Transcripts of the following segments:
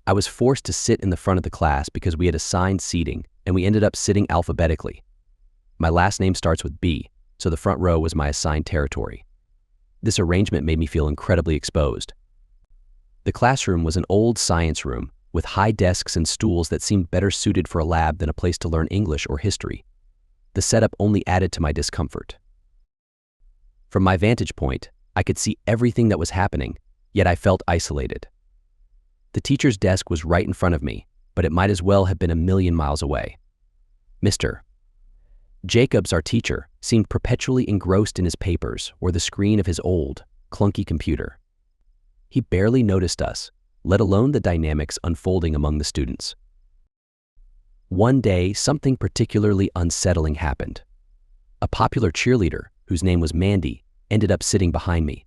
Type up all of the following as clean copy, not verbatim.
I was forced to sit in the front of the class because we had assigned seating, and we ended up sitting alphabetically. My last name starts with B, so the front row was my assigned territory. This arrangement made me feel incredibly exposed. The classroom was an old science room with high desks and stools that seemed better suited for a lab than a place to learn English or history. The setup only added to my discomfort. From my vantage point, I could see everything that was happening, yet I felt isolated. The teacher's desk was right in front of me, but it might as well have been a million miles away. Mr. Jacobs, our teacher, seemed perpetually engrossed in his papers or the screen of his old, clunky computer. He barely noticed us, let alone the dynamics unfolding among the students. One day, something particularly unsettling happened. A popular cheerleader, whose name was Mandy, ended up sitting behind me.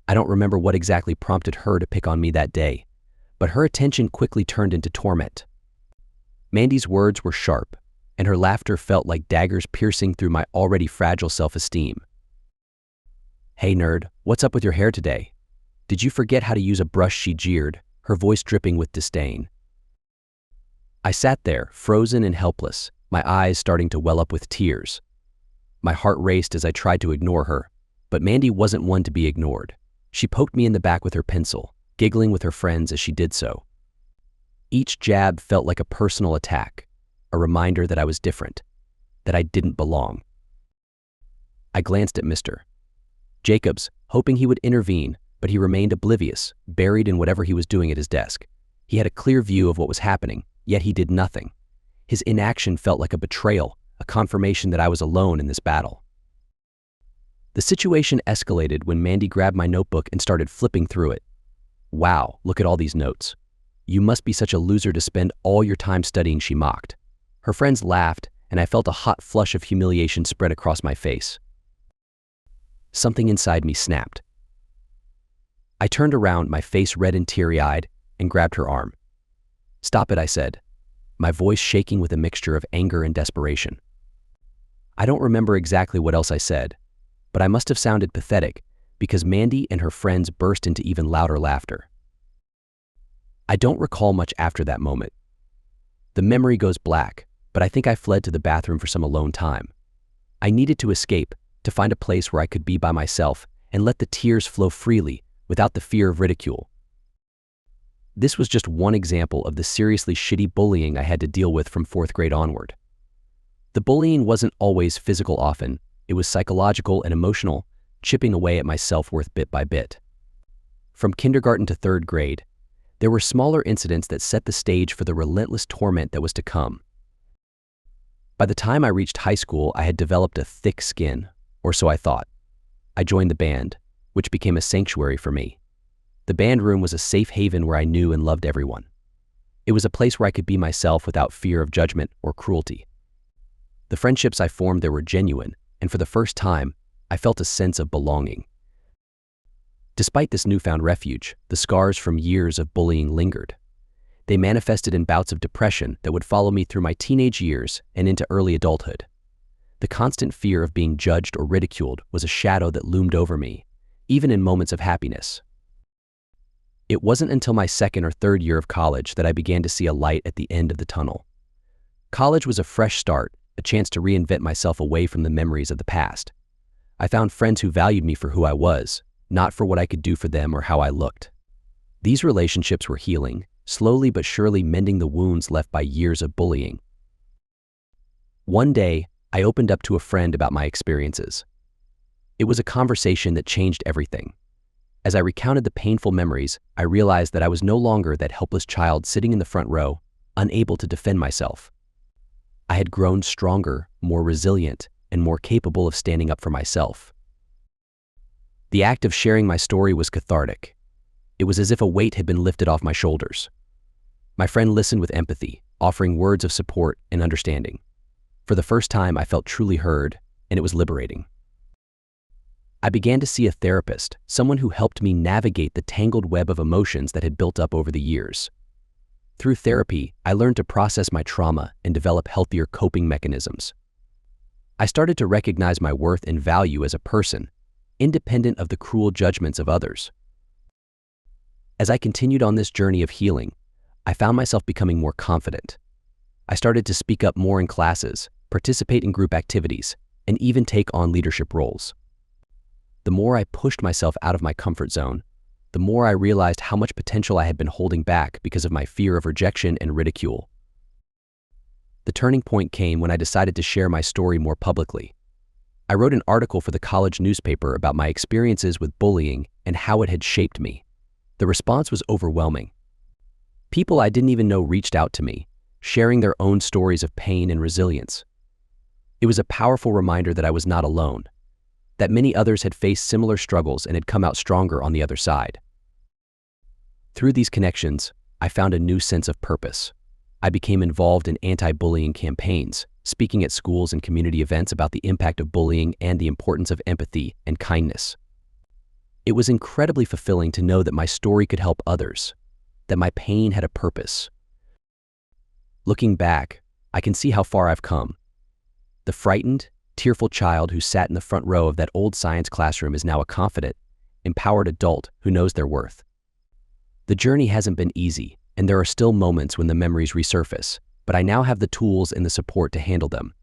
I don't remember what exactly prompted her to pick on me that day, but her attention quickly turned into torment. Mandy's words were sharp, and her laughter felt like daggers piercing through my already fragile self-esteem. "Hey nerd, what's up with your hair today? Did you forget how to use a brush?" she jeered, her voice dripping with disdain. I sat there, frozen and helpless, my eyes starting to well up with tears. My heart raced as I tried to ignore her, but Mandy wasn't one to be ignored. She poked me in the back with her pencil, giggling with her friends as she did so. Each jab felt like a personal attack, a reminder that I was different, that I didn't belong. I glanced at Mr. Jacobs, hoping he would intervene, but he remained oblivious, buried in whatever he was doing at his desk. He had a clear view of what was happening, yet he did nothing. His inaction felt like a betrayal, a confirmation that I was alone in this battle. The situation escalated when Mandy grabbed my notebook and started flipping through it. "Wow, look at all these notes. You must be such a loser to spend all your time studying," she mocked. Her friends laughed, and I felt a hot flush of humiliation spread across my face. Something inside me snapped. I turned around, my face red and teary-eyed, and grabbed her arm. "Stop it," I said, my voice shaking with a mixture of anger and desperation. I don't remember exactly what else I said, but I must have sounded pathetic because Mandy and her friends burst into even louder laughter. I don't recall much after that moment. The memory goes black, but I think I fled to the bathroom for some alone time. I needed to escape, to find a place where I could be by myself and let the tears flow freely without the fear of ridicule. This was just one example of the seriously shitty bullying I had to deal with from 4th grade onward. The bullying wasn't always physical often, it was psychological and emotional, chipping away at my self-worth bit by bit. From kindergarten to 3rd grade, there were smaller incidents that set the stage for the relentless torment that was to come. By the time I reached high school, I had developed a thick skin, or so I thought. I joined the band, which became a sanctuary for me. The band room was a safe haven where I knew and loved everyone. It was a place where I could be myself without fear of judgment or cruelty. The friendships I formed there were genuine, and for the first time, I felt a sense of belonging. Despite this newfound refuge, the scars from years of bullying lingered. They manifested in bouts of depression that would follow me through my teenage years and into early adulthood. The constant fear of being judged or ridiculed was a shadow that loomed over me, even in moments of happiness. It wasn't until my 2nd or 3rd year of college that I began to see a light at the end of the tunnel. College was a fresh start, a chance to reinvent myself away from the memories of the past. I found friends who valued me for who I was, not for what I could do for them or how I looked. These relationships were healing, slowly but surely mending the wounds left by years of bullying. One day, I opened up to a friend about my experiences. It was a conversation that changed everything. As I recounted the painful memories, I realized that I was no longer that helpless child sitting in the front row, unable to defend myself. I had grown stronger, more resilient, and more capable of standing up for myself. The act of sharing my story was cathartic. It was as if a weight had been lifted off my shoulders. My friend listened with empathy, offering words of support and understanding. For the first time, I felt truly heard, and it was liberating. I began to see a therapist, someone who helped me navigate the tangled web of emotions that had built up over the years. Through therapy, I learned to process my trauma and develop healthier coping mechanisms. I started to recognize my worth and value as a person, independent of the cruel judgments of others. As I continued on this journey of healing, I found myself becoming more confident. I started to speak up more in classes, participate in group activities, and even take on leadership roles. The more I pushed myself out of my comfort zone, the more I realized how much potential I had been holding back because of my fear of rejection and ridicule. The turning point came when I decided to share my story more publicly. I wrote an article for the college newspaper about my experiences with bullying and how it had shaped me. The response was overwhelming. People I didn't even know reached out to me, sharing their own stories of pain and resilience. It was a powerful reminder that I was not alone, that many others had faced similar struggles and had come out stronger on the other side. Through these connections, I found a new sense of purpose. I became involved in anti-bullying campaigns, speaking at schools and community events about the impact of bullying and the importance of empathy and kindness. It was incredibly fulfilling to know that my story could help others, that my pain had a purpose. Looking back, I can see how far I've come. The frightened, tearful child who sat in the front row of that old science classroom is now a confident, empowered adult who knows their worth. The journey hasn't been easy, and there are still moments when the memories resurface, but I now have the tools and the support to handle them.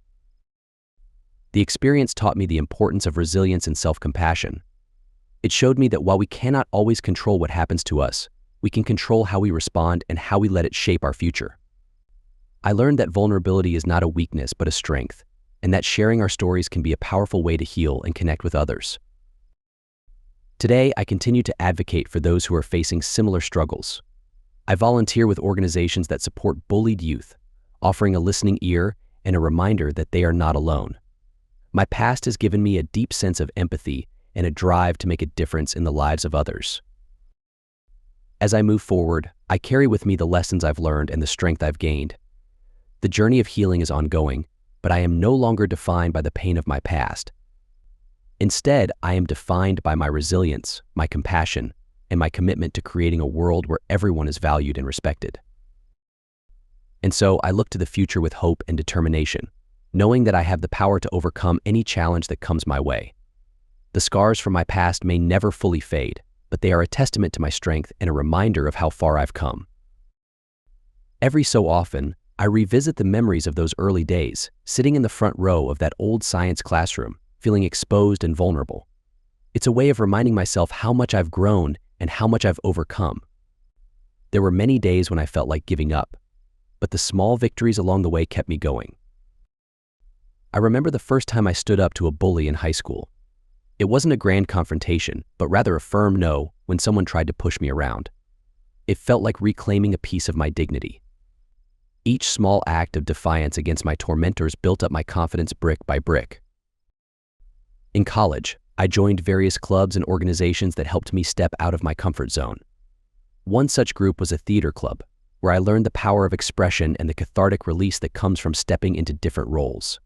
The experience taught me the importance of resilience and self-compassion. It showed me that while we cannot always control what happens to us, we can control how we respond and how we let it shape our future. I learned that vulnerability is not a weakness but a strength, and that sharing our stories can be a powerful way to heal and connect with others. Today, I continue to advocate for those who are facing similar struggles. I volunteer with organizations that support bullied youth, offering a listening ear and a reminder that they are not alone. My past has given me a deep sense of empathy and a drive to make a difference in the lives of others. As I move forward, I carry with me the lessons I've learned and the strength I've gained. The journey of healing is ongoing, but I am no longer defined by the pain of my past. Instead, I am defined by my resilience, my compassion, and my commitment to creating a world where everyone is valued and respected. And so I look to the future with hope and determination, knowing that I have the power to overcome any challenge that comes my way. The scars from my past may never fully fade, but they are a testament to my strength and a reminder of how far I've come. Every so often, I revisit the memories of those early days, sitting in the front row of that old science classroom, feeling exposed and vulnerable. It's a way of reminding myself how much I've grown and how much I've overcome. There were many days when I felt like giving up, but the small victories along the way kept me going. I remember the first time I stood up to a bully in high school. It wasn't a grand confrontation, but rather a firm no when someone tried to push me around. It felt like reclaiming a piece of my dignity. Each small act of defiance against my tormentors built up my confidence brick by brick. In college, I joined various clubs and organizations that helped me step out of my comfort zone. One such group was a theater club, where I learned the power of expression and the cathartic release that comes from stepping into different roles.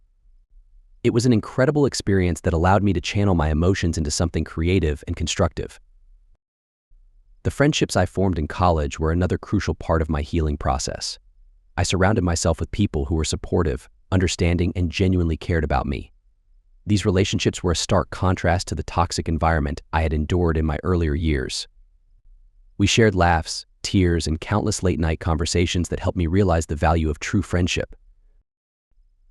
It was an incredible experience that allowed me to channel my emotions into something creative and constructive. The friendships I formed in college were another crucial part of my healing process. I surrounded myself with people who were supportive, understanding, and genuinely cared about me. These relationships were a stark contrast to the toxic environment I had endured in my earlier years. We shared laughs, tears, and countless late-night conversations that helped me realize the value of true friendship.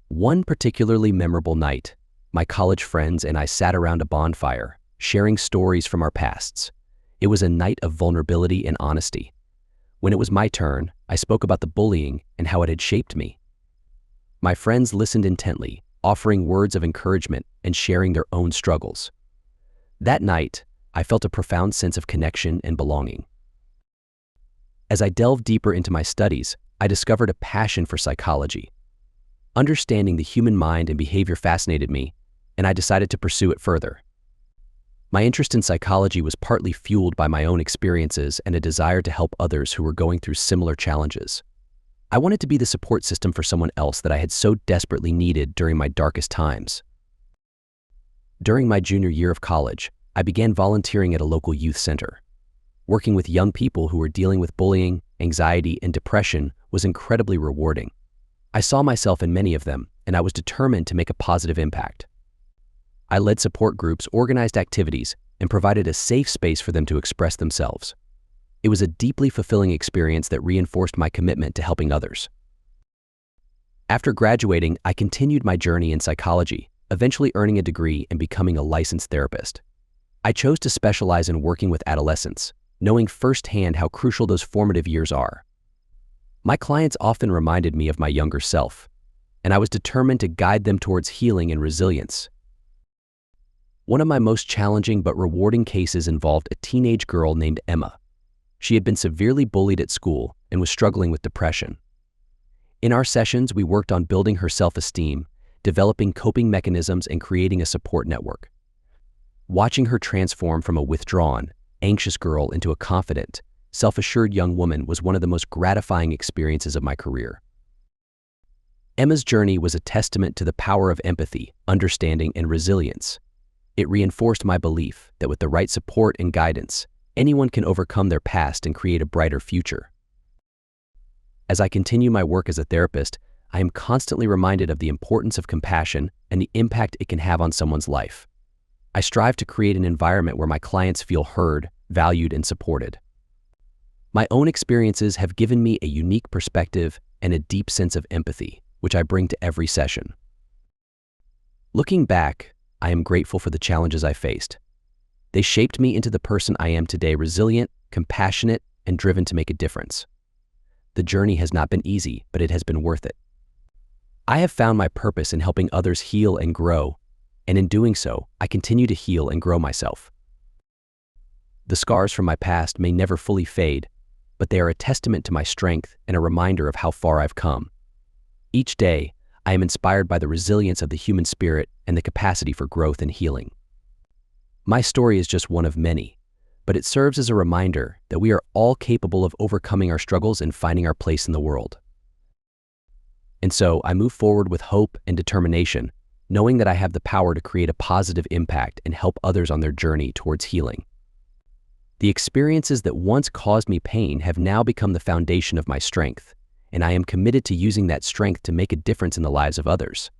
One particularly memorable night, my college friends and I sat around a bonfire, sharing stories from our pasts. It was a night of vulnerability and honesty. When it was my turn, I spoke about the bullying and how it had shaped me. My friends listened intently, offering words of encouragement and sharing their own struggles. That night, I felt a profound sense of connection and belonging. As I delved deeper into my studies, I discovered a passion for psychology. Understanding the human mind and behavior fascinated me, and I decided to pursue it further. My interest in psychology was partly fueled by my own experiences and a desire to help others who were going through similar challenges. I wanted to be the support system for someone else that I had so desperately needed during my darkest times. During my junior year of college, I began volunteering at a local youth center. Working with young people who were dealing with bullying, anxiety, and depression was incredibly rewarding. I saw myself in many of them, and I was determined to make a positive impact. I led support groups, organized activities, and provided a safe space for them to express themselves. It was a deeply fulfilling experience that reinforced my commitment to helping others. After graduating, I continued my journey in psychology, eventually earning a degree and becoming a licensed therapist. I chose to specialize in working with adolescents, knowing firsthand how crucial those formative years are. My clients often reminded me of my younger self, and I was determined to guide them towards healing and resilience. One of my most challenging but rewarding cases involved a teenage girl named Emma. She had been severely bullied at school and was struggling with depression. In our sessions, we worked on building her self-esteem, developing coping mechanisms, and creating a support network. Watching her transform from a withdrawn, anxious girl into a confident, self-assured young woman was one of the most gratifying experiences of my career. Emma's journey was a testament to the power of empathy, understanding, and resilience. It reinforced my belief that with the right support and guidance, anyone can overcome their past and create a brighter future. As I continue my work as a therapist, I am constantly reminded of the importance of compassion and the impact it can have on someone's life. I strive to create an environment where my clients feel heard, valued, and supported. My own experiences have given me a unique perspective and a deep sense of empathy, which I bring to every session. Looking back, I am grateful for the challenges I faced. They shaped me into the person I am today, resilient, compassionate, and driven to make a difference. The journey has not been easy, but it has been worth it. I have found my purpose in helping others heal and grow, and in doing so, I continue to heal and grow myself. The scars from my past may never fully fade, but they are a testament to my strength and a reminder of how far I've come. Each day, I am inspired by the resilience of the human spirit and the capacity for growth and healing. My story is just one of many, but it serves as a reminder that we are all capable of overcoming our struggles and finding our place in the world. And so I move forward with hope and determination, knowing that I have the power to create a positive impact and help others on their journey towards healing. The experiences that once caused me pain have now become the foundation of my strength, and I am committed to using that strength to make a difference in the lives of others.